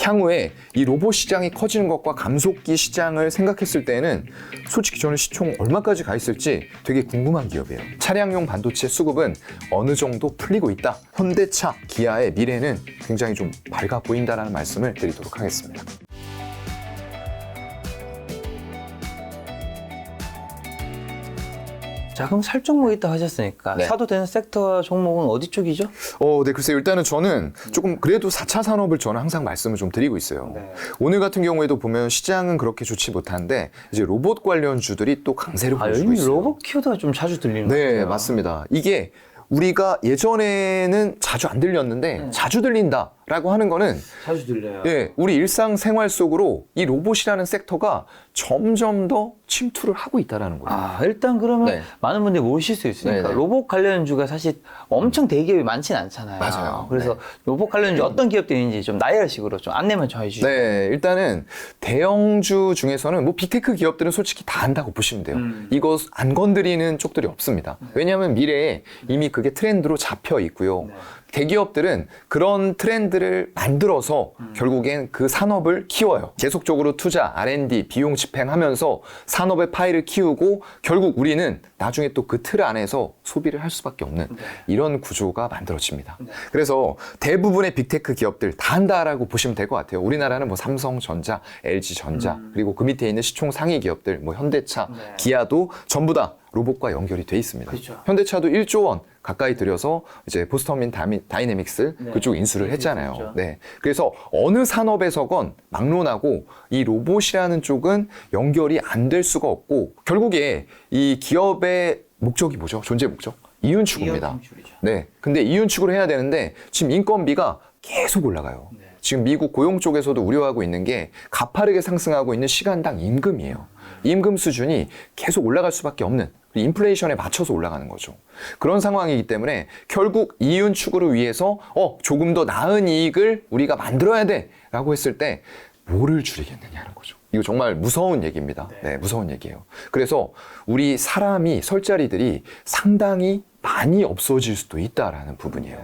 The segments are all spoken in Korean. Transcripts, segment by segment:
향후에 이 로봇 시장이 커지는 것과 감속기 시장을 생각했을 때는 솔직히 저는 시총 얼마까지 가 있을지 되게 궁금한 기업이에요. 차량용 반도체 수급은 어느 정도 풀리고 있다. 현대차, 기아의 미래는 굉장히 좀 밝아 보인다라는 말씀을 드리도록 하겠습니다. 자, 그럼 살 종목이 있다 하셨으니까 네. 사도 되는 섹터 종목은 어디 쪽이죠? 네, 글쎄요. 일단은 저는 조금 그래도 4차 산업을 저는 항상 말씀을 좀 드리고 있어요. 네. 오늘 같은 경우에도 보면 시장은 그렇게 좋지 못한데 이제 로봇 관련주들이 또 강세를 보여주고 요즘 있어요. 로봇 키워드가 좀 자주 들리는 것 네, 같아요. 맞습니다. 이게 우리가 예전에는 자주 안 들렸는데 자주 들린다라고 하는 거는 자주 들려요. 예, 우리 일상생활 속으로 이 로봇이라는 섹터가 점점 더 침투를 하고 있다는 거예요. 일단 그러면 네. 많은 분들이 모르실 수 있으니까 네네. 로봇 관련주가 사실 엄청 대기업이 많지는 않잖아요. 맞아요. 그래서 네. 로봇 관련주 어떤 기업들이 있는지 좀 나열식으로 좀 안내만 좀 해주시죠. 네, 일단은 대형주 중에서는 뭐 빅테크 기업들은 솔직히 다 한다고 보시면 돼요. 이거 안 건드리는 쪽들이 없습니다. 왜냐하면 미래에 이미 그게 트렌드로 잡혀 있고요. 네. 대기업들은 그런 트렌드를 만들어서 결국엔 그 산업을 키워요. 계속적으로 투자, R&D, 비용 집행하면서 산업의 파이를 키우고 결국 우리는 나중에 또 그 틀 안에서 소비를 할 수밖에 없는 이런 구조가 만들어집니다. 그래서 대부분의 빅테크 기업들 다 한다라고 보시면 될 것 같아요. 우리나라는 뭐 삼성전자, LG전자 그리고 그 밑에 있는 시총 상위 기업들 뭐 현대차, 기아도 전부 다 로봇과 연결이 돼 있습니다. 그렇죠. 현대차도 1조 원 가까이 들여서 이제 보스턴민 다이내믹스 네. 그쪽 인수를 했잖아요. 그렇죠. 네. 그래서 어느 산업에서건 막론하고 이 로봇이라는 쪽은 연결이 안 될 수가 없고 결국에 이 기업의 목적이 뭐죠? 존재 목적? 이윤 추구입니다. 기업 진출이죠. 네. 근데 이윤 추구를 해야 되는데 지금 인건비가 계속 올라가요. 네. 지금 미국 고용 쪽에서도 우려하고 있는 게 가파르게 상승하고 있는 시간당 임금이에요. 임금 수준이 계속 올라갈 수밖에 없는 인플레이션에 맞춰서 올라가는 거죠. 그런 상황이기 때문에 결국 이윤 추구를 위해서 조금 더 나은 이익을 우리가 만들어야 돼 라고 했을 때 뭐를 줄이겠느냐는 거죠. 이거 정말 무서운 얘기입니다. 네, 무서운 얘기예요. 그래서 우리 사람이 설 자리들이 상당히 많이 없어질 수도 있다라는 부분이에요.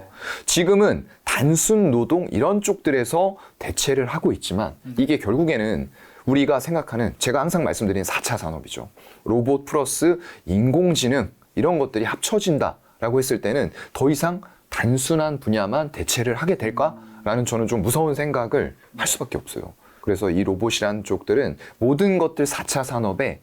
지금은 단순 노동 이런 쪽들에서 대체를 하고 있지만 이게 결국에는 우리가 생각하는 제가 항상 말씀드리는 4차 산업이죠. 로봇 플러스 인공지능 이런 것들이 합쳐진다라고 했을 때는 더 이상 단순한 분야만 대체를 하게 될까라는 저는 좀 무서운 생각을 할 수밖에 없어요. 그래서 이 로봇이라는 쪽들은 모든 것들 4차 산업의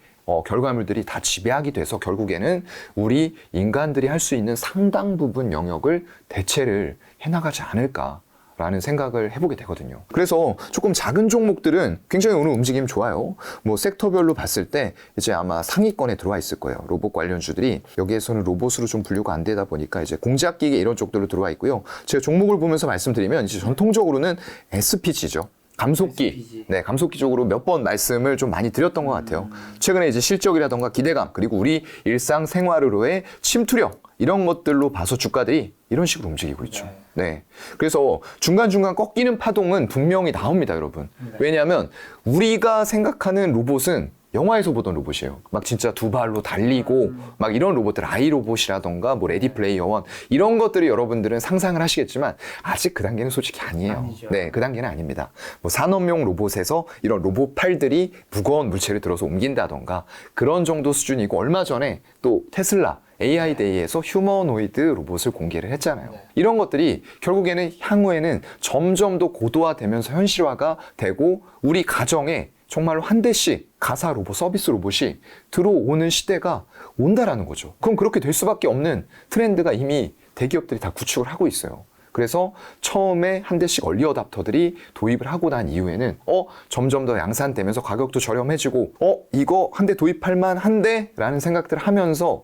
결과물들이 다 지배하게 돼서 결국에는 우리 인간들이 할 수 있는 상당 부분 영역을 대체를 해나가지 않을까라는 생각을 해보게 되거든요. 그래서 조금 작은 종목들은 굉장히 오늘 움직임 좋아요. 뭐 섹터별로 봤을 때 이제 아마 상위권에 들어와 있을 거예요. 로봇 관련주들이 여기에서는 로봇으로 좀 분류가 안 되다 보니까 이제 공작기계 이런 쪽들로 들어와 있고요. 제가 종목을 보면서 말씀드리면 이제 전통적으로는 SPG죠. 감속기. SPG. 네, 감속기 쪽으로 몇 번 말씀을 좀 많이 드렸던 것 같아요. 최근에 이제 실적이라던가 기대감, 그리고 우리 일상 생활으로의 침투력, 이런 것들로 봐서 주가들이 이런 식으로 움직이고 있죠. 네. 그래서 중간중간 꺾이는 파동은 분명히 나옵니다, 여러분. 왜냐하면 우리가 생각하는 로봇은 영화에서 보던 로봇이에요. 막 진짜 두 발로 달리고 막 이런 로봇들, 아이로봇이라던가 뭐 레디 플레이어 원 이런 것들이 여러분들은 상상을 하시겠지만 아직 그 단계는 솔직히 아니에요. 아니죠. 네, 그 단계는 아닙니다. 뭐 산업용 로봇에서 이런 로봇 팔들이 무거운 물체를 들어서 옮긴다던가 그런 정도 수준이고 얼마 전에 또 테슬라 AI 데이에서 휴머노이드 로봇을 공개를 했잖아요. 이런 것들이 결국에는 향후에는 점점 더 고도화되면서 현실화가 되고 우리 가정에 정말로 한 대씩 가사 로봇, 서비스 로봇이 들어오는 시대가 온다라는 거죠. 그럼 그렇게 될 수밖에 없는 트렌드가 이미 대기업들이 다 구축을 하고 있어요. 그래서 처음에 한 대씩 얼리 어답터들이 도입을 하고 난 이후에는 점점 더 양산되면서 가격도 저렴해지고 이거 한 대 도입할 만한데? 라는 생각들을 하면서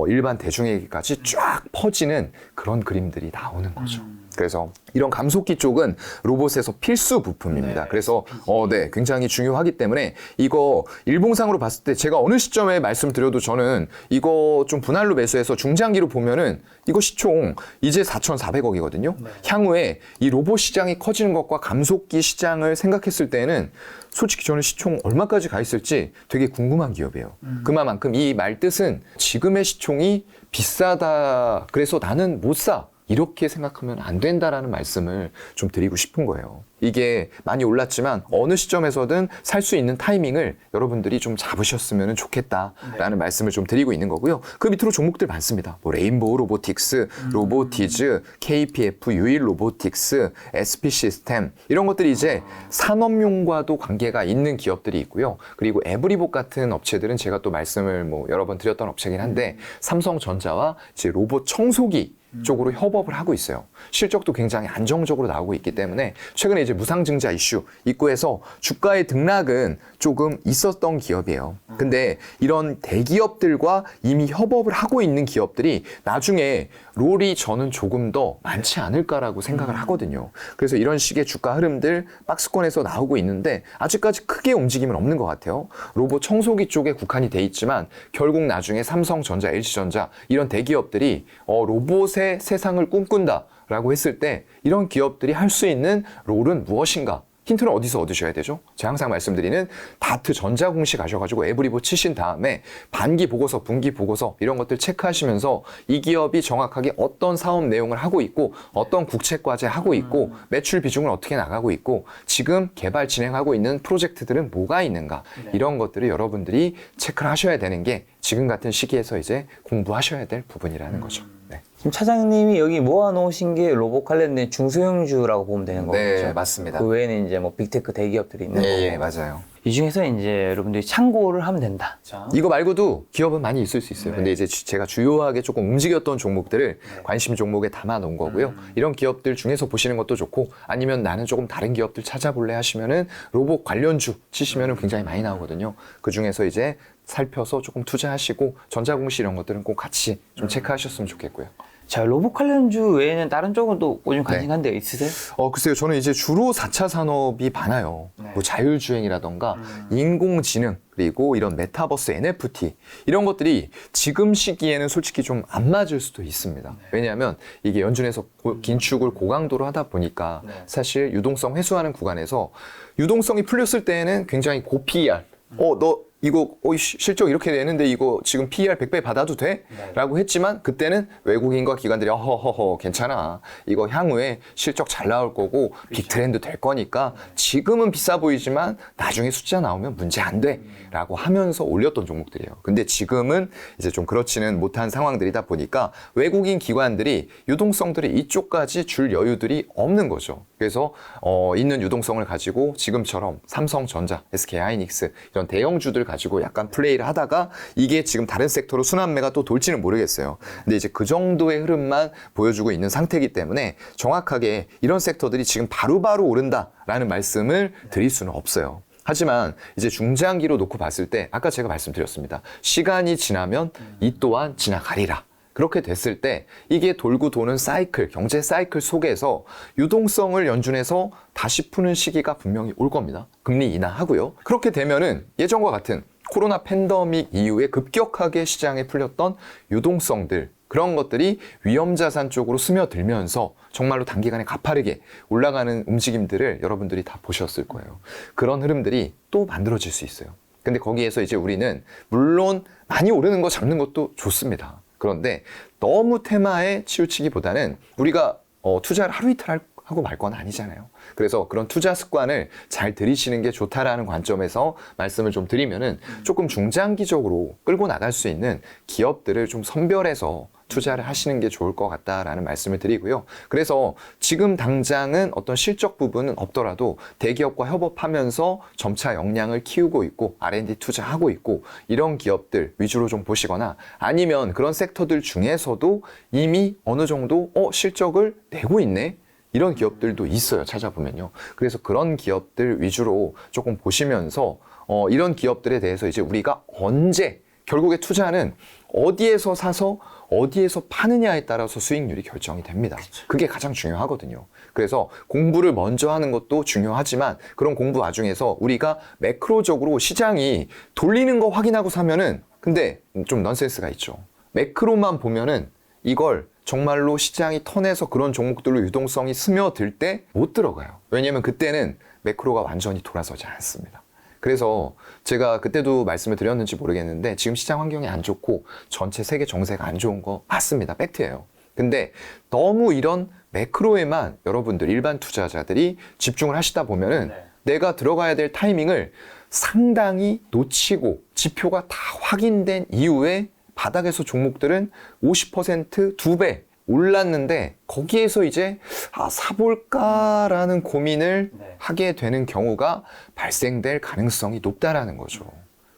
일반 대중에게까지 쫙 퍼지는 그런 그림들이 나오는 거죠. 그래서 이런 감속기 쪽은 로봇에서 필수 부품입니다. 네, 그래서 네, 굉장히 중요하기 때문에 이거 일봉상으로 봤을 때 제가 어느 시점에 말씀드려도 저는 이거 좀 분할로 매수해서 중장기로 보면은 이거 시총 이제 4,400억이거든요. 네. 향후에 이 로봇 시장이 커지는 것과 감속기 시장을 생각했을 때는 솔직히 저는 시총 얼마까지 가 있을지 되게 궁금한 기업이에요. 그만큼 이 말 뜻은 지금의 시총이 비싸다. 그래서 나는 못 사. 이렇게 생각하면 안 된다라는 말씀을 좀 드리고 싶은 거예요. 이게 많이 올랐지만 어느 시점에서든 살 수 있는 타이밍을 여러분들이 좀 잡으셨으면 좋겠다라는 말씀을 좀 드리고 있는 거고요. 그 밑으로 종목들 많습니다. 뭐 레인보우 로보틱스, 로보티즈, KPF, 유일 로보틱스, SP 시스템 이런 것들이 이제 산업용과도 관계가 있는 기업들이 있고요. 그리고 에브리봇 같은 업체들은 제가 또 말씀을 뭐 여러 번 드렸던 업체긴 한데 삼성전자와 이제 로봇 청소기 쪽으로 협업을 하고 있어요. 실적도 굉장히 안정적으로 나오고 있기 때문에 최근에 이제 무상증자 이슈 있고 해서 주가의 등락은 조금 있었던 기업이에요. 근데 이런 대기업들과 이미 협업을 하고 있는 기업들이 나중에 롤이 저는 조금 더 많지 않을까라고 생각을 하거든요. 그래서 이런 식의 주가 흐름들 박스권에서 나오고 있는데 아직까지 크게 움직임은 없는 것 같아요. 로봇 청소기 쪽에 국한이 돼 있지만 결국 나중에 삼성전자, LG전자 이런 대기업들이 로봇의 세상을 꿈꾼다라고 했을 때 이런 기업들이 할 수 있는 롤은 무엇인가? 힌트는 어디서 얻으셔야 되죠? 제가 항상 말씀드리는 다트 전자공시 가셔가지고 에브리봇 치신 다음에 반기 보고서, 분기 보고서 이런 것들 체크하시면서 이 기업이 정확하게 어떤 사업 내용을 하고 있고 어떤 국책과제 하고 있고 매출 비중을 어떻게 나가고 있고 지금 개발 진행하고 있는 프로젝트들은 뭐가 있는가 이런 것들을 여러분들이 체크를 하셔야 되는 게 지금 같은 시기에서 이제 공부하셔야 될 부분이라는 거죠. 네. 지금 차장님이 여기 모아놓으신 게 로봇 관련된 중소형주라고 보면 되는 거죠. 네, 맞습니다. 그 외에는 이제 뭐 빅테크 대기업들이 있는 거고. 예, 맞아요. 이 중에서 이제 여러분들이 참고를 하면 된다. 이거 말고도 기업은 많이 있을 수 있어요. 근데 이제 제가 주요하게 조금 움직였던 종목들을 관심 종목에 담아 놓은 거고요. 이런 기업들 중에서 보시는 것도 좋고 아니면 나는 조금 다른 기업들 찾아볼래 하시면은 로봇 관련주 치시면은 굉장히 많이 나오거든요. 그 중에서 이제 살펴서 조금 투자하시고 전자공시 이런 것들은 꼭 같이 좀 체크하셨으면 좋겠고요. 자, 로봇 관련주 외에는 다른 쪽은 또 요즘 관심 간 데가 있으세요? 글쎄요. 저는 이제 주로 4차 산업이 많아요. 뭐 자율주행이라던가 인공지능 그리고 이런 메타버스 NFT 이런 것들이 지금 시기에는 솔직히 좀 안 맞을 수도 있습니다. 왜냐하면 이게 연준에서 긴축을 고강도로 하다 보니까 사실 유동성 회수하는 구간에서 유동성이 풀렸을 때에는 굉장히 고 PER 너 이거 실적 이렇게 되는데 이거 지금 PER 100배 받아도 돼? 라고 했지만 그때는 외국인과 기관들이 허허허 괜찮아. 이거 향후에 실적 잘 나올 거고 빅트렌드 될 거니까 지금은 비싸 보이지만 나중에 숫자 나오면 문제 안 돼. 라고 하면서 올렸던 종목들이에요. 근데 지금은 이제 좀 그렇지는 못한 상황들이다 보니까 외국인 기관들이 유동성들이 이쪽까지 줄 여유들이 없는 거죠. 그래서 있는 유동성을 가지고 지금처럼 삼성전자, SK하이닉스 이런 대형주들 가지고 약간 플레이를 하다가 이게 지금 다른 섹터로 순환매가 또 돌지는 모르겠어요. 근데 이제 그 정도의 흐름만 보여주고 있는 상태이기 때문에 정확하게 이런 섹터들이 지금 바로바로 오른다라는 말씀을 드릴 수는 없어요. 하지만 이제 중장기로 놓고 봤을 때 아까 제가 말씀드렸습니다. 시간이 지나면 이 또한 지나가리라. 그렇게 됐을 때 이게 돌고 도는 사이클, 경제 사이클 속에서 유동성을 연준해서 다시 푸는 시기가 분명히 올 겁니다. 금리 인하하고요. 그렇게 되면은 예전과 같은 코로나 팬데믹 이후에 급격하게 시장에 풀렸던 유동성들 그런 것들이 위험자산 쪽으로 스며들면서 정말로 단기간에 가파르게 올라가는 움직임들을 여러분들이 다 보셨을 거예요. 그런 흐름들이 또 만들어질 수 있어요. 근데 거기에서 이제 우리는 물론 많이 오르는 거 잡는 것도 좋습니다. 그런데 너무 테마에 치우치기보다는 우리가 투자를 하루 이틀 하고 말 건 아니잖아요. 그래서 그런 투자 습관을 잘 들이시는 게 좋다라는 관점에서 말씀을 좀 드리면은 조금 중장기적으로 끌고 나갈 수 있는 기업들을 좀 선별해서 투자를 하시는 게 좋을 것 같다라는 말씀을 드리고요. 그래서 지금 당장은 어떤 실적 부분은 없더라도 대기업과 협업하면서 점차 역량을 키우고 있고 R&D 투자하고 있고 이런 기업들 위주로 좀 보시거나 아니면 그런 섹터들 중에서도 이미 어느 정도 실적을 내고 있네? 이런 기업들도 있어요. 찾아보면요. 그래서 그런 기업들 위주로 조금 보시면서 이런 기업들에 대해서 이제 우리가 언제 결국에 투자는 어디에서 사서 어디에서 파느냐에 따라서 수익률이 결정이 됩니다. 그게 가장 중요하거든요. 그래서 공부를 먼저 하는 것도 중요하지만 그런 공부 와중에서 우리가 매크로적으로 시장이 돌리는 거 확인하고 사면은 근데 좀 넌센스가 있죠. 매크로만 보면은 이걸 정말로 시장이 턴해서 그런 종목들로 유동성이 스며들 때 못 들어가요. 왜냐면 그때는 매크로가 완전히 돌아서지 않습니다. 그래서 제가 그때도 말씀을 드렸는지 모르겠는데 지금 시장 환경이 안 좋고 전체 세계 정세가 안 좋은 거 맞습니다. 팩트예요. 근데 너무 이런 매크로에만 여러분들 일반 투자자들이 집중을 하시다 보면은 내가 들어가야 될 타이밍을 상당히 놓치고 지표가 다 확인된 이후에 바닥에서 종목들은 50% 2배 올랐는데 거기에서 이제 사볼까라는 고민을 하게 되는 경우가 발생될 가능성이 높다라는 거죠.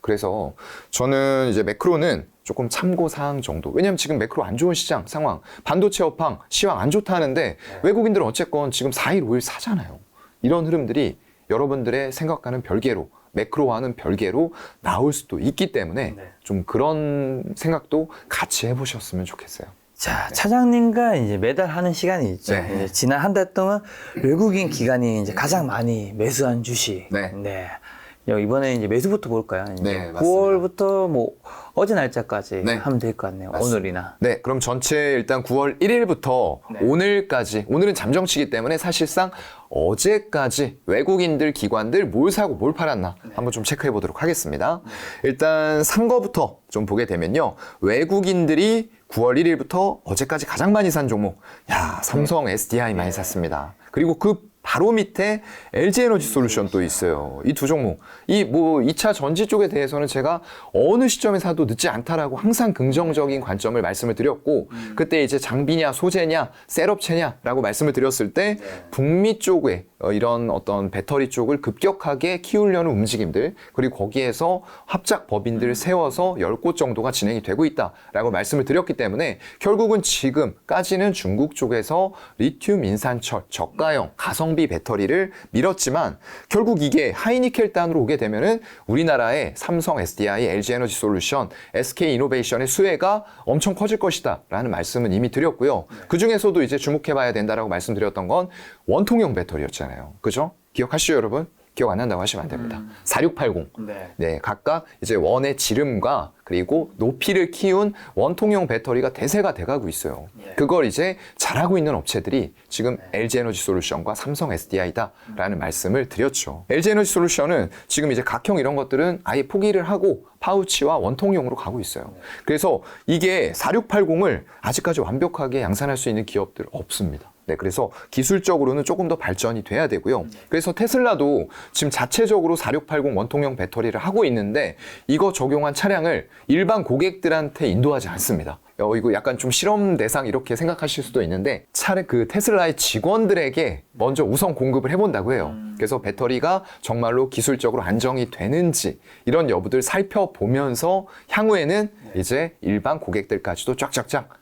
그래서 저는 이제 매크로는 조금 참고사항 정도. 왜냐면 지금 매크로 안 좋은 시장 상황, 반도체 업황, 시황 안 좋다 하는데 외국인들은 어쨌건 지금 4일, 5일 사잖아요. 이런 흐름들이 여러분들의 생각과는 별개로, 매크로와는 별개로 나올 수도 있기 때문에 좀 그런 생각도 같이 해보셨으면 좋겠어요. 자, 차장님과 이제 매달 하는 시간이 있죠. 네. 이제 지난 한 달 동안 외국인 기관이 이제 가장 많이 매수한 주식. 네. 이번에 이제 매수부터 볼까요? 이제 네, 맞습니다. 9월부터 뭐 어제 날짜까지 네. 하면 될 것 같네요. 맞습니다. 오늘이나. 네, 그럼 전체 일단 9월 1일부터 오늘까지, 오늘은 잠정치기 때문에 사실상 어제까지 외국인들, 기관들 뭘 사고 뭘 팔았나 한번 좀 체크해 보도록 하겠습니다. 일단 산 거부터 좀 보게 되면요. 외국인들이 9월 1일부터 어제까지 가장 많이 산 종목, 삼성 SDI 많이 샀습니다. 그리고 그 바로 밑에 LG에너지솔루션 또 있어요. 이 두 종목. 이 2차 전지 쪽에 대해서는 제가 어느 시점에 사도 늦지 않다라고 항상 긍정적인 관점을 말씀을 드렸고, 그때 이제 장비냐, 소재냐, 셋업체냐라고 말씀을 드렸을 때, 북미 쪽에 이런 어떤 배터리 쪽을 급격하게 키우려는 움직임들, 그리고 거기에서 합작 법인들을 세워서 10곳 정도가 진행이 되고 있다라고 말씀을 드렸기 때문에, 결국은 지금까지는 중국 쪽에서 리튬 인산철, 저가형, 가성비 배터리를 밀었지만, 결국 이게 하이니켈 단으로 오게 되면은 우리나라의 삼성 SDI, LG에너지솔루션, SK이노베이션의 수혜가 엄청 커질 것이다 라는 말씀은 이미 드렸고요. 그 중에서도 이제 주목해봐야 된다라고 말씀드렸던 건 원통형 배터리였잖아요. 그죠? 기억하시죠, 여러분? 기억 안 난다고 하시면 안 됩니다. 4680. 네, 각각 이제 원의 지름과 그리고 높이를 키운 원통형 배터리가 대세가 돼가고 있어요. 그걸 이제 잘하고 있는 업체들이 지금 LG에너지솔루션과 삼성 SDI다라는 말씀을 드렸죠. LG에너지솔루션은 지금 이제 각형 이런 것들은 아예 포기를 하고 파우치와 원통형으로 가고 있어요. 그래서 이게 4680을 아직까지 완벽하게 양산할 수 있는 기업들 없습니다. 네, 그래서 기술적으로는 조금 더 발전이 돼야 되고요. 그래서 테슬라도 지금 자체적으로 4680 원통형 배터리를 하고 있는데, 이거 적용한 차량을 일반 고객들한테 인도하지 않습니다. 이거 약간 좀 실험 대상 이렇게 생각하실 수도 있는데, 차를 그 테슬라의 직원들에게 먼저 우선 공급을 해본다고 해요. 그래서 배터리가 정말로 기술적으로 안정이 되는지 이런 여부들 살펴보면서 향후에는 이제 일반 고객들까지도 쫙쫙쫙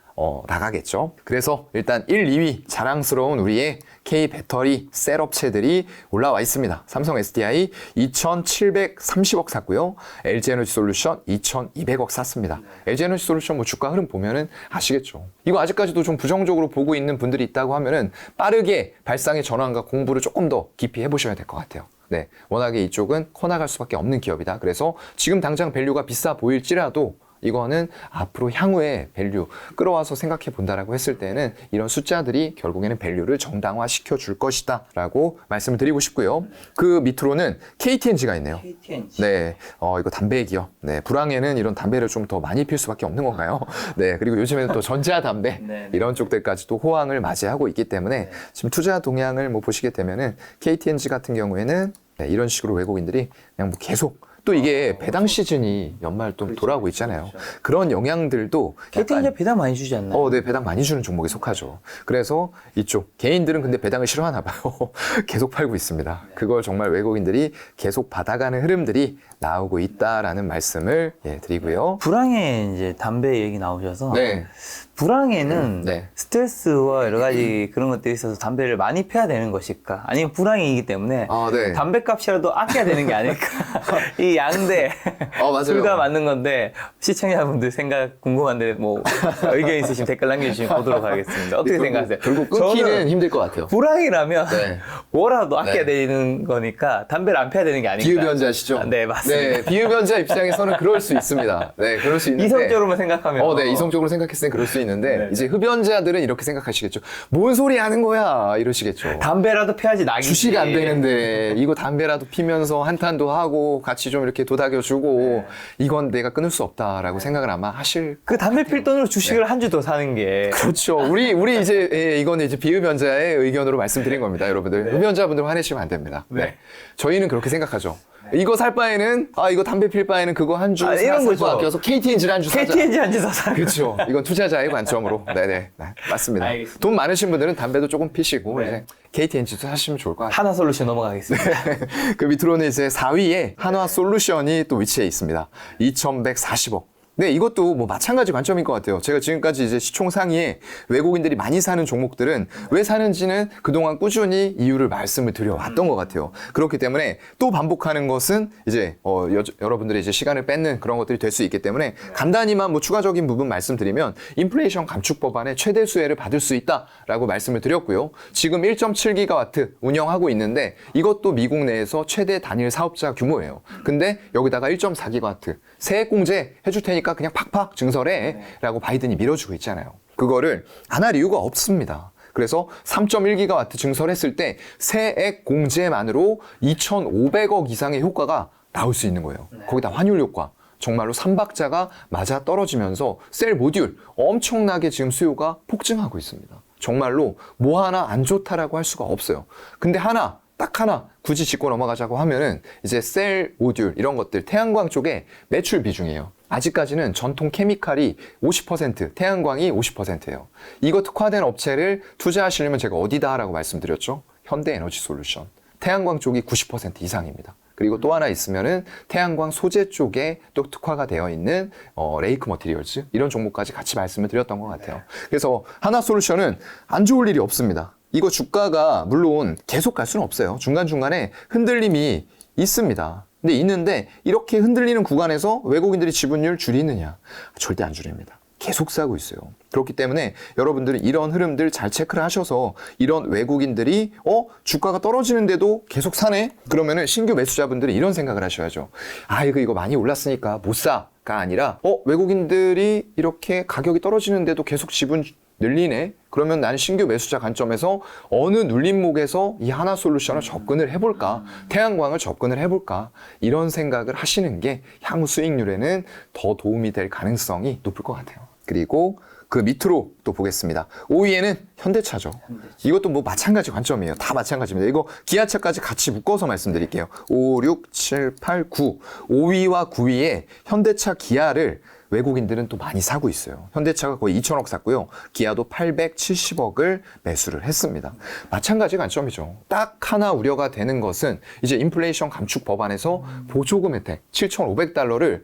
나가겠죠. 그래서 일단 1, 2위 자랑스러운 우리의 K 배터리 셀 업체들이 올라와 있습니다. 삼성 SDI 2,730억 샀고요. LG에너지솔루션 2,200억 샀습니다. LG에너지솔루션 주가 흐름 보면은 아시겠죠. 이거 아직까지도 좀 부정적으로 보고 있는 분들이 있다고 하면은 빠르게 발상의 전환과 공부를 조금 더 깊이 해보셔야 될 것 같아요. 네, 워낙에 이쪽은 커나갈 수밖에 없는 기업이다. 그래서 지금 당장 밸류가 비싸 보일지라도 이거는 앞으로 향후에 밸류 끌어와서 생각해 본다라고 했을 때는 이런 숫자들이 결국에는 밸류를 정당화시켜 줄 것이다 라고 말씀을 드리고 싶고요. 그 밑으로는 KTNG가 있네요. KTNG. 네, 이거 담배 기업. 네, 불황에는 이런 담배를 좀 더 많이 필 수밖에 없는 건가요? 네, 그리고 요즘에는 또 전자담배 이런 쪽들까지도 호황을 맞이하고 있기 때문에 지금 투자 동향을 보시게 되면은 KTNG 같은 경우에는 이런 식으로 외국인들이 그냥 계속, 또 이게 배당 시즌이 연말 또 돌아오고 있잖아요. 그런 영향들도 KTNG 배당 많이 주지 않나요? 네, 배당 많이 주는 종목에 속하죠. 그래서 이쪽 개인들은 근데 배당을 싫어하나 봐요. 계속 팔고 있습니다. 그걸 정말 외국인들이 계속 받아가는 흐름들이 나오고 있다라는 말씀을 드리고요. 불황에 이제 담배 얘기 나오셔서 네. 불황에는 네. 스트레스와 여러 가지 그런 것들이 있어서 담배를 많이 펴야 되는 것일까? 아니면 불황이기 때문에 네. 담배값이라도 아껴야 되는 게 아닐까? 이 양대 맞아요. 둘 다 맞는 건데, 시청자분들 생각 궁금한데 뭐 의견 있으시면 댓글 남겨주시면 보도록 하겠습니다. 어떻게 생각하세요? 결국 끊기는 저는 힘들 것 같아요. 불황이라면 네. 뭐라도 아껴야 네. 되는 거니까 담배를 안 펴야 되는 게 아닐까? 비흡연자시죠? 네, 맞습니다. 네, 비흡연자 입장에서는 그럴 수 있습니다. 네, 그럴 수 있는데. 이성적으로만 생각하면 네, 이성적으로 생각했을 땐 그럴 수 있는데. 있는데 네. 이제 흡연자들은 이렇게 생각하시겠죠. 뭔 소리 하는 거야 이러시겠죠. 담배라도 펴야지 낙이지. 주시가 안 되는데 이거 담배라도 피면서 한탄도 하고 같이 좀 이렇게 도닥여주고 이건 내가 끊을 수 없다라고 생각을 아마 하실. 그 담배 필 돈으로 주식을 한 주 더 사는 게. 그렇죠. 우리 이제 이거는 이제 비흡연자의 의견으로 말씀드린 겁니다, 여러분들. 흡연자분들 화내시면 안 됩니다. 네. 저희는 그렇게 생각하죠. 이거 살 바에는 이거 담배 필 바에는 그거 한 주 이런 사서 거죠. 아껴서 KTNG를 한 주 사자. KTNG 한 주 더 사. 그렇죠. 이건 투자자의 관점으로. 네네. 맞습니다. 알겠습니다. 돈 많으신 분들은 담배도 조금 피시고 네. 이제 KTNG도 사시면 좋을 것 같아요. 하나솔루션 넘어가겠습니다. 그 밑으로는 이제 4위에 한화솔루션이 또 위치해 있습니다. 2,140억. 네, 이것도 뭐 마찬가지 관점인 것 같아요. 제가 지금까지 이제 시총 상위에 외국인들이 많이 사는 종목들은 왜 사는지는 그동안 꾸준히 이유를 말씀을 드려왔던 것 같아요. 그렇기 때문에 또 반복하는 것은 이제 여러분들이 이제 시간을 뺏는 그런 것들이 될 수 있기 때문에 간단히만 뭐 추가적인 부분 말씀드리면 인플레이션 감축 법안의 최대 수혜를 받을 수 있다라고 말씀을 드렸고요. 지금 1.7기가와트 운영하고 있는데 이것도 미국 내에서 최대 단일 사업자 규모예요. 근데 여기다가 1.4기가와트 세액 공제 해줄 테니까 그냥 팍팍 증설해 라고 바이든이 밀어주고 있잖아요. 그거를 안 할 이유가 없습니다. 그래서 3.1기가와트 증설했을 때 세액 공제만으로 2,500억 이상의 효과가 나올 수 있는 거예요. 거기다 환율 효과. 정말로 3박자가 맞아 떨어지면서 셀 모듈 엄청나게 지금 수요가 폭증하고 있습니다. 정말로 뭐 하나 안 좋다라고 할 수가 없어요. 근데 딱 하나 굳이 짚고 넘어가자고 하면은 이제 셀 모듈 이런 것들 태양광 쪽에 매출 비중이에요. 아직까지는 전통 케미칼이 50%, 태양광이 50%예요. 이거 특화된 업체를 투자하시려면 제가 어디다 라고 말씀드렸죠? 현대에너지솔루션. 태양광 쪽이 90% 이상입니다. 그리고 또 하나 있으면은 태양광 소재 쪽에 또 특화가 되어 있는 레이크 머티리얼즈 이런 종목까지 같이 말씀을 드렸던 것 같아요. 그래서 하나솔루션은 안 좋을 일이 없습니다. 이거 주가가 물론 계속 갈 수는 없어요. 중간중간에 흔들림이 있습니다. 근데 있는데 이렇게 흔들리는 구간에서 외국인들이 지분율 줄이느냐? 절대 안 줄입니다. 계속 싸고 있어요. 그렇기 때문에 여러분들은 이런 흐름들 잘 체크를 하셔서 이런 외국인들이 주가가 떨어지는데도 계속 사네? 그러면은 신규 매수자분들이 이런 생각을 하셔야죠. 이거 많이 올랐으니까 못 사가 아니라 외국인들이 이렇게 가격이 떨어지는데도 계속 지분 늘리네? 그러면 나는 신규 매수자 관점에서 어느 눌림목에서 이 하나솔루션을 접근을 해볼까? 태양광을 접근을 해볼까? 이런 생각을 하시는 게 향후 수익률에는 더 도움이 될 가능성이 높을 것 같아요. 그리고 그 밑으로 또 보겠습니다. 5위에는 현대차죠. 이것도 뭐 마찬가지 관점이에요. 다 마찬가지입니다. 이거 기아차까지 같이 묶어서 말씀드릴게요. 5, 6, 7, 8, 9. 5위와 9위에 현대차 기아를 외국인들은 또 많이 사고 있어요. 현대차가 거의 2,000억 샀고요. 기아도 870억을 매수를 했습니다. 마찬가지 관점이죠. 딱 하나 우려가 되는 것은 이제 인플레이션 감축 법안에서 보조금 혜택 7,500달러를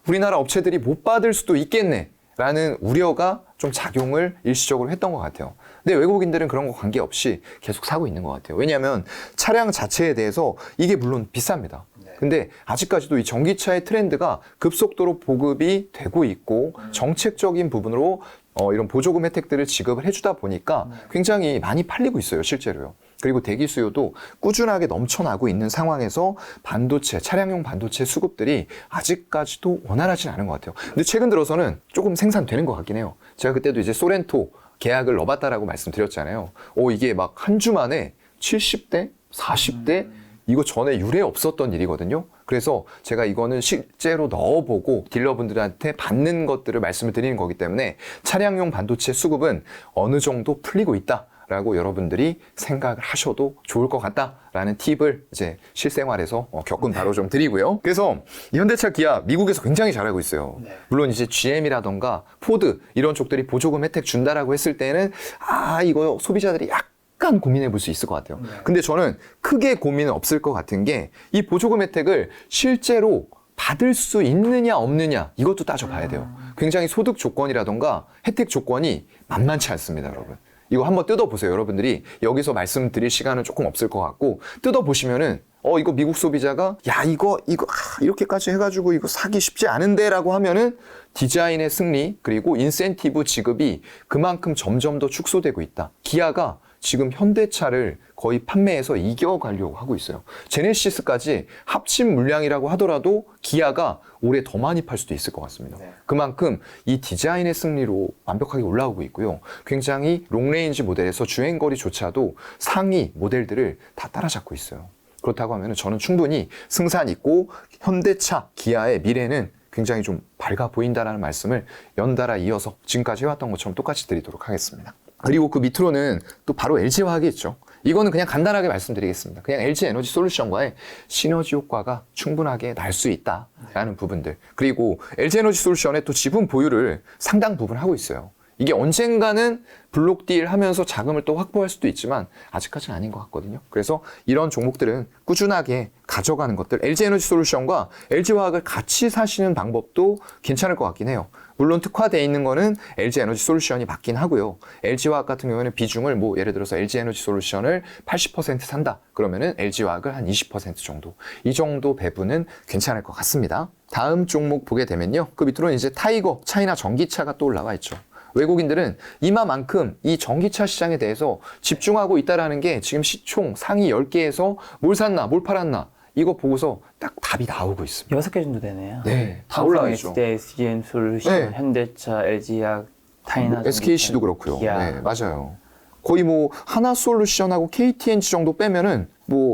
우리나라 업체들이 못 받을 수도 있겠네 라는 우려가 좀 작용을 일시적으로 했던 것 같아요. 근데 외국인들은 그런 거 관계없이 계속 사고 있는 것 같아요. 왜냐하면 차량 자체에 대해서 이게 물론 비쌉니다. 근데 아직까지도 이 전기차의 트렌드가 급속도로 보급이 되고 있고 정책적인 부분으로 이런 보조금 혜택들을 지급을 해주다 보니까 굉장히 많이 팔리고 있어요, 실제로요. 그리고 대기 수요도 꾸준하게 넘쳐나고 있는 상황에서 차량용 반도체 수급들이 아직까지도 원활하진 않은 것 같아요. 근데 최근 들어서는 조금 생산되는 것 같긴 해요. 제가 그때도 이제 소렌토 계약을 넣어봤다라고 말씀드렸잖아요. 이게 막 한 주 만에 70대, 40대 이거 전에 유례 없었던 일이거든요. 그래서 제가 이거는 실제로 넣어보고 딜러분들한테 받는 것들을 말씀을 드리는 거기 때문에 차량용 반도체 수급은 어느 정도 풀리고 있다라고 여러분들이 생각을 하셔도 좋을 것 같다라는 팁을 이제 실생활에서 겪은 바로 좀 드리고요. 그래서 이 현대차 기아 미국에서 굉장히 잘하고 있어요. 물론 이제 GM이라던가 포드 이런 쪽들이 보조금 혜택 준다라고 했을 때는 이거 소비자들이 약간 고민해 볼 수 있을 것 같아요. 근데 저는 크게 고민은 없을 것 같은 게 이 보조금 혜택을 실제로 받을 수 있느냐 없느냐 이것도 따져봐야 돼요. 굉장히 소득 조건이라던가 혜택 조건이 만만치 않습니다, 여러분. 이거 한번 뜯어보세요. 여러분들이 여기서 말씀드릴 시간은 조금 없을 것 같고 뜯어보시면은 이거 미국 소비자가 이거 이렇게까지 해가지고 이거 사기 쉽지 않은데 라고 하면은 디자인의 승리 그리고 인센티브 지급이 그만큼 점점 더 축소되고 있다. 기아가 지금 현대차를 거의 판매해서 이겨가려고 하고 있어요. 제네시스까지 합친 물량이라고 하더라도 기아가 올해 더 많이 팔 수도 있을 것 같습니다. 네. 그만큼 이 디자인의 승리로 완벽하게 올라오고 있고요. 굉장히 롱레인지 모델에서 주행거리조차도 상위 모델들을 다 따라잡고 있어요. 그렇다고 하면 저는 충분히 승산 있고 현대차, 기아의 미래는 굉장히 좀 밝아 보인다라는 말씀을 연달아 이어서 지금까지 해왔던 것처럼 똑같이 드리도록 하겠습니다. 그리고 그 밑으로는 또 바로 LG화학이 있죠. 이거는 그냥 간단하게 말씀드리겠습니다. 그냥 LG 에너지 솔루션과의 시너지 효과가 충분하게 날 수 있다라는 부분들. 그리고 LG 에너지 솔루션의 또 지분 보유를 상당 부분 하고 있어요. 이게 언젠가는 블록딜 하면서 자금을 또 확보할 수도 있지만 아직까지는 아닌 것 같거든요. 그래서 이런 종목들은 꾸준하게 가져가는 것들, LG에너지 솔루션과 LG화학을 같이 사시는 방법도 괜찮을 것 같긴 해요. 물론 특화되어 있는 거는 LG에너지 솔루션이 맞긴 하고요. LG화학 같은 경우에는 비중을 예를 들어서 LG에너지 솔루션을 80% 산다. 그러면은 LG화학을 한 20% 정도. 이 정도 배분은 괜찮을 것 같습니다. 다음 종목 보게 되면요. 그 밑으로는 이제 타이거, 차이나 전기차가 또 올라와 있죠. 외국인들은 이마만큼 이 전기차 시장에 대해서 집중하고 있다는 게 지금 시총 상위 10개에서 뭘 샀나, 뭘 팔았나 이거 보고서 딱 답이 나오고 있습니다. 6개 정도 되네요. 네, 다 올라와 있죠. SDI, CGM 솔루션, 네. 현대차, LG화학, 타이나, SKC도 그렇고요. 기아. 네, 맞아요. 거의 하나솔루션하고 KTNG 정도 빼면은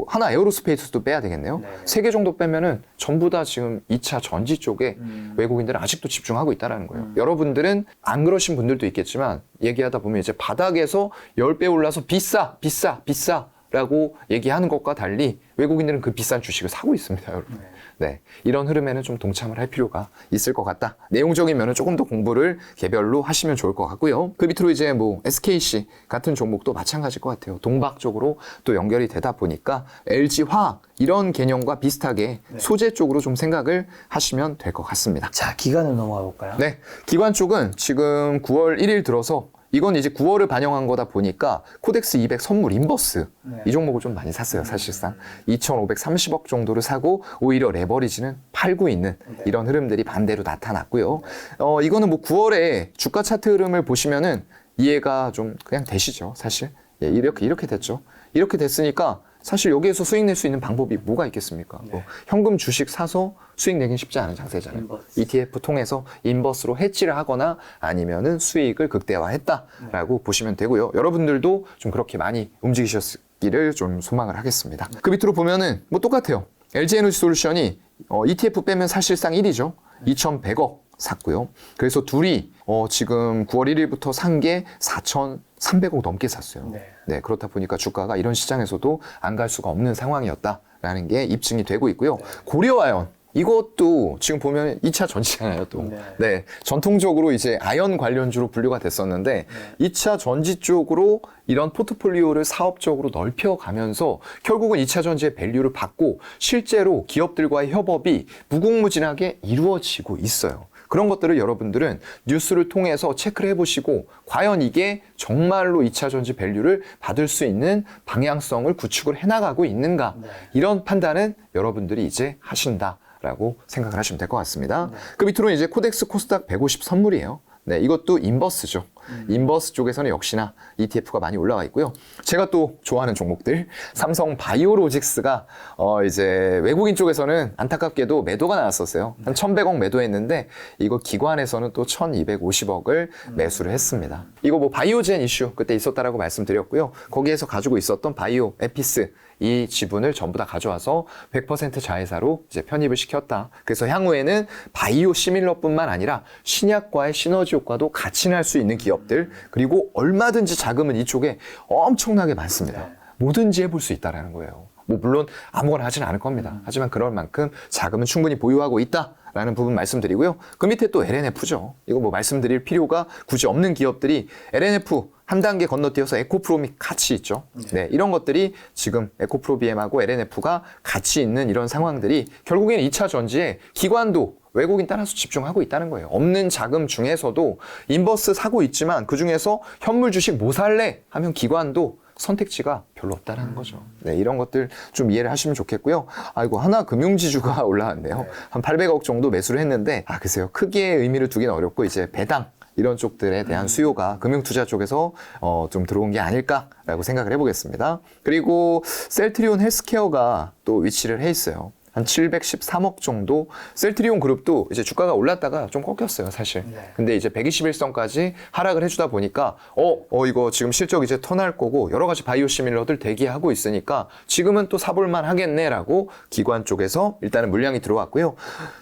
하나 에어로스페이스도 빼야 되겠네요. 네. 3개 정도 빼면은 전부 다 지금 2차 전지 쪽에 외국인들은 아직도 집중하고 있다는 거예요. 여러분들은 안 그러신 분들도 있겠지만 얘기하다 보면 이제 바닥에서 10배 올라서 비싸라고 얘기하는 것과 달리 외국인들은 그 비싼 주식을 사고 있습니다, 여러분. 네. 이런 흐름에는 좀 동참을 할 필요가 있을 것 같다. 내용적인 면은 조금 더 공부를 개별로 하시면 좋을 것 같고요. 그 밑으로 이제 SKC 같은 종목도 마찬가지일 것 같아요. 동박 쪽으로 또 연결이 되다 보니까 LG화학 이런 개념과 비슷하게 소재 쪽으로 좀 생각을 하시면 될 것 같습니다. 자, 기관으로 넘어가 볼까요? 네. 기관 쪽은 지금 9월 1일 들어서 이건 이제 9월을 반영한 거다 보니까 코덱스 200 선물 인버스 이 종목을 좀 많이 샀어요. 사실상 2,530억 정도를 사고 오히려 레버리지는 팔고 있는 이런 흐름들이 반대로 나타났고요. 이거는 9월에 주가 차트 흐름을 보시면은 이해가 좀 그냥 되시죠, 사실. 예, 이렇게 됐죠. 이렇게 됐으니까 사실 여기에서 수익 낼 수 있는 방법이 뭐가 있겠습니까? 현금 주식 사서 수익 내긴 쉽지 않은 장세잖아요. 인버스. ETF 통해서 인버스로 해지를 하거나 아니면은 수익을 극대화했다라고 보시면 되고요. 여러분들도 좀 그렇게 많이 움직이셨기를 좀 소망을 하겠습니다. 그 밑으로 보면은 똑같아요. LG에너지 솔루션이 ETF 빼면 사실상 1위죠. 2,100억 샀고요. 그래서 둘이 지금 9월 1일부터 산 게 4,300억 넘게 샀어요. 네, 그렇다 보니까 주가가 이런 시장에서도 안 갈 수가 없는 상황이었다라는 게 입증이 되고 있고요. 고려아연 이것도 지금 보면 2차 전지잖아요, 또. 네. 전통적으로 이제 아연 관련주로 분류가 됐었는데 2차 전지 쪽으로 이런 포트폴리오를 사업적으로 넓혀가면서 결국은 2차 전지의 밸류를 받고 실제로 기업들과의 협업이 무궁무진하게 이루어지고 있어요. 그런 것들을 여러분들은 뉴스를 통해서 체크를 해보시고 과연 이게 정말로 2차 전지 밸류를 받을 수 있는 방향성을 구축을 해나가고 있는가 이런 판단은 여러분들이 이제 하신다라고 생각을 하시면 될 것 같습니다. 그 밑으로는 이제 코덱스 코스닥 150 선물이에요. 네, 이것도 인버스죠. 인버스 쪽에서는 역시나 ETF가 많이 올라와 있고요. 제가 또 좋아하는 종목들, 삼성 바이오로직스가 이제 외국인 쪽에서는 안타깝게도 매도가 나왔었어요. 한 1,100억 매도했는데 이거 기관에서는 또 1,250억을 매수를 했습니다. 이거 바이오젠 이슈 그때 있었다라고 말씀드렸고요. 거기에서 가지고 있었던 바이오 에피스 이 지분을 전부 다 가져와서 100% 자회사로 이제 편입을 시켰다. 그래서 향후에는 바이오 시밀러뿐만 아니라 신약과의 시너지 효과도 같이 날 수 있는 기업들 그리고 얼마든지 자금은 이쪽에 엄청나게 많습니다. 뭐든지 해볼 수 있다라는 거예요. 물론 아무거나 하지는 않을 겁니다. 하지만 그럴 만큼 자금은 충분히 보유하고 있다라는 부분 말씀드리고요. 그 밑에 또 LNF죠. 이거 말씀드릴 필요가 굳이 없는 기업들이 LNF 한 단계 건너뛰어서 에코프롬이 같이 있죠. 네, 이런 것들이 지금 에코프로비엠하고 LNF가 같이 있는 이런 상황들이 결국에는 2차 전지에 기관도 외국인 따라서 집중하고 있다는 거예요. 없는 자금 중에서도 인버스 사고 있지만 그중에서 현물 주식 뭐 살래? 하면 기관도 선택지가 별로 없다는 거죠. 네, 이런 것들 좀 이해를 하시면 좋겠고요. 아이고, 하나금융지주가 올라왔네요. 한 800억 정도 매수를 했는데, 글쎄요. 크게 의미를 두기는 어렵고, 이제 배당, 이런 쪽들에 대한 수요가 금융투자 쪽에서 좀 들어온 게 아닐까라고 생각을 해보겠습니다. 그리고 셀트리온 헬스케어가 또 위치를 해 있어요. 한 713억 정도. 셀트리온 그룹도 이제 주가가 올랐다가 좀 꺾였어요, 사실. 근데 이제 121선까지 하락을 해주다 보니까, 이거 지금 실적 이제 턴할 거고, 여러 가지 바이오 시밀러들 대기하고 있으니까, 지금은 또 사볼만 하겠네라고 기관 쪽에서 일단은 물량이 들어왔고요.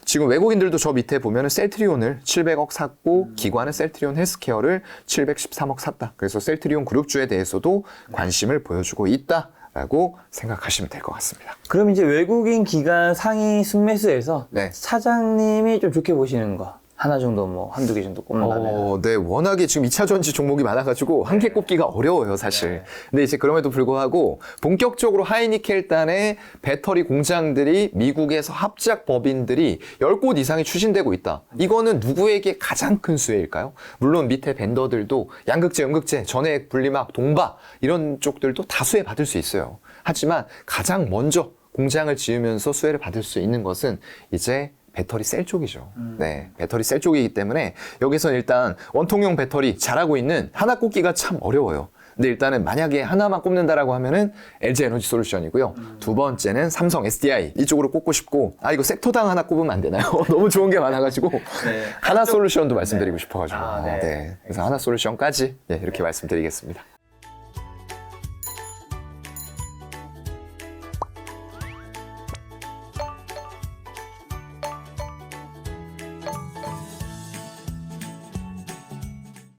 지금 외국인들도 저 밑에 보면은 셀트리온을 700억 샀고, 기관은 셀트리온 헬스케어를 713억 샀다. 그래서 셀트리온 그룹주에 대해서도 관심을 보여주고 있다. 라고 생각하시면 될 것 같습니다. 그럼 이제 외국인 기관 상위 순매수에서 네. 사장님이 좀 좋게 보시는 거 하나 정도 뭐 한두 개 정도 꼽는다면 네, 워낙에 지금 2차 전지 종목이 많아가지고 한 개 꼽기가 어려워요, 사실. 근데 이제 그럼에도 불구하고 본격적으로 하이니켈단의 배터리 공장들이 미국에서 합작 법인들이 10곳 이상이 추진되고 있다. 이거는 누구에게 가장 큰 수혜일까요? 물론 밑에 벤더들도 양극재, 음극재, 전해액, 분리막, 동바 이런 쪽들도 다 수혜 받을 수 있어요. 하지만 가장 먼저 공장을 지으면서 수혜를 받을 수 있는 것은 이제 배터리 셀 쪽이죠. 네, 배터리 셀 쪽이기 때문에 여기서 일단 원통용 배터리 잘하고 있는 하나 꼽기가 참 어려워요. 근데 일단은 만약에 하나만 꼽는다라고 하면은 LG 에너지 솔루션이고요. 두 번째는 삼성 SDI 이쪽으로 꼽고 싶고, 이거 섹터당 하나 꼽으면 안 되나요? 너무 좋은 게 많아가지고 하나 솔루션도 말씀드리고 싶어가지고. 네. 네, 그래서 하나 솔루션까지 이렇게 말씀드리겠습니다.